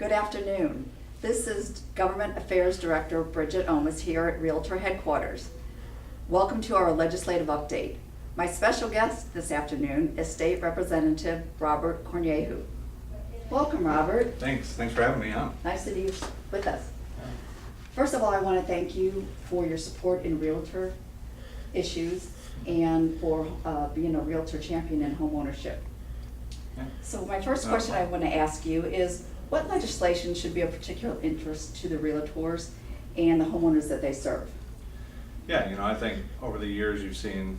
Good afternoon. This is Government Affairs Director Bridget Omas here at Realtor Headquarters. Welcome to our legislative update. My special guest this afternoon is State Representative Robert Cornejo. Welcome, Robert. Thanks for having me on. Nice to be with us. First of all, I want to thank you for your support in realtor issues and for being a realtor champion in homeownership. Yeah. So my first question I want to ask you is, what legislation should be of particular interest to the realtors and the homeowners that they serve? Yeah, I think over the years you've seen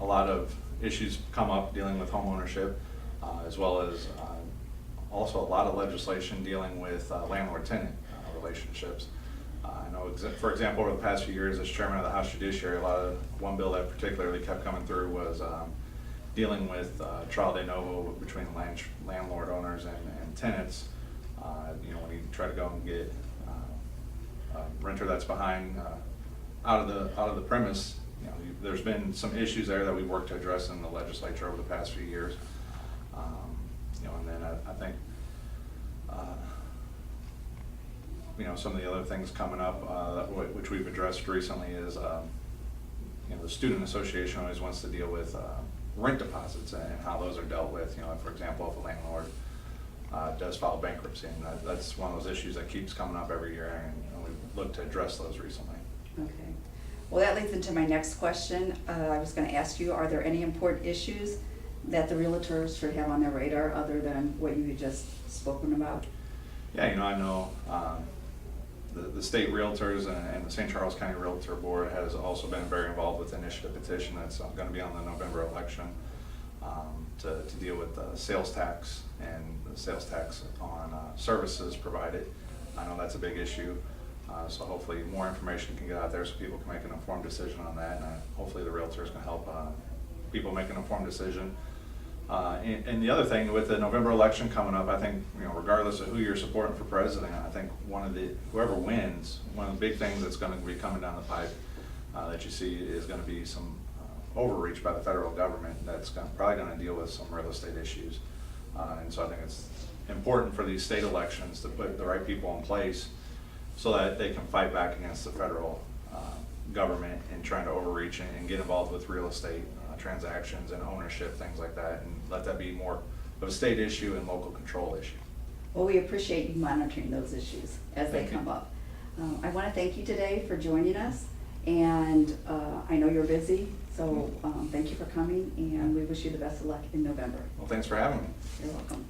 a lot of issues come up dealing with homeownership, as well as also a lot of legislation dealing with landlord-tenant relationships. I know, for example, over the past few years as chairman of the House Judiciary, one bill that particularly kept coming through was dealing with trial de novo between landlord owners and tenants. When you try to go and get a renter that's behind out of the premise, there's been some issues there that we worked to address in the legislature over the past few years. And then I think some of the other things coming up which we've addressed recently is the student association always wants to deal with rent deposits and how those are dealt with. For example, if a landlord does file bankruptcy, and that's one of those issues that keeps coming up every year, and we've looked to address those recently. Okay. Well, that leads into my next question. I was going to ask you, are there any important issues that the realtors should have on their radar other than what you had just spoken about? Yeah, I know the state realtors and the St. Charles County Realtor Board has also been very involved with the initiative petition that's going to be on the November election to deal with the sales tax and the sales tax on services provided. I know that's a big issue, so hopefully more information can get out there so people can make an informed decision on that, and hopefully the realtors can help people make an informed decision. And the other thing with the November election coming up, I think regardless of who you're supporting for president, I think whoever wins, one of the big things that's going to be coming down the pipe that you see is going to be some overreach by the federal government that's probably going to deal with some real estate issues. And so I think it's important for these state elections to put the right people in place so that they can fight back against the federal government and trying to overreach and get involved with real estate transactions and ownership, things like that, and let that be more of a state issue and local control issue. Well, we appreciate you monitoring those issues as they come up. I want to thank you today for joining us, and I know you're busy, so thank you for coming, and we wish you the best of luck in November. Well, thanks for having me. You're welcome.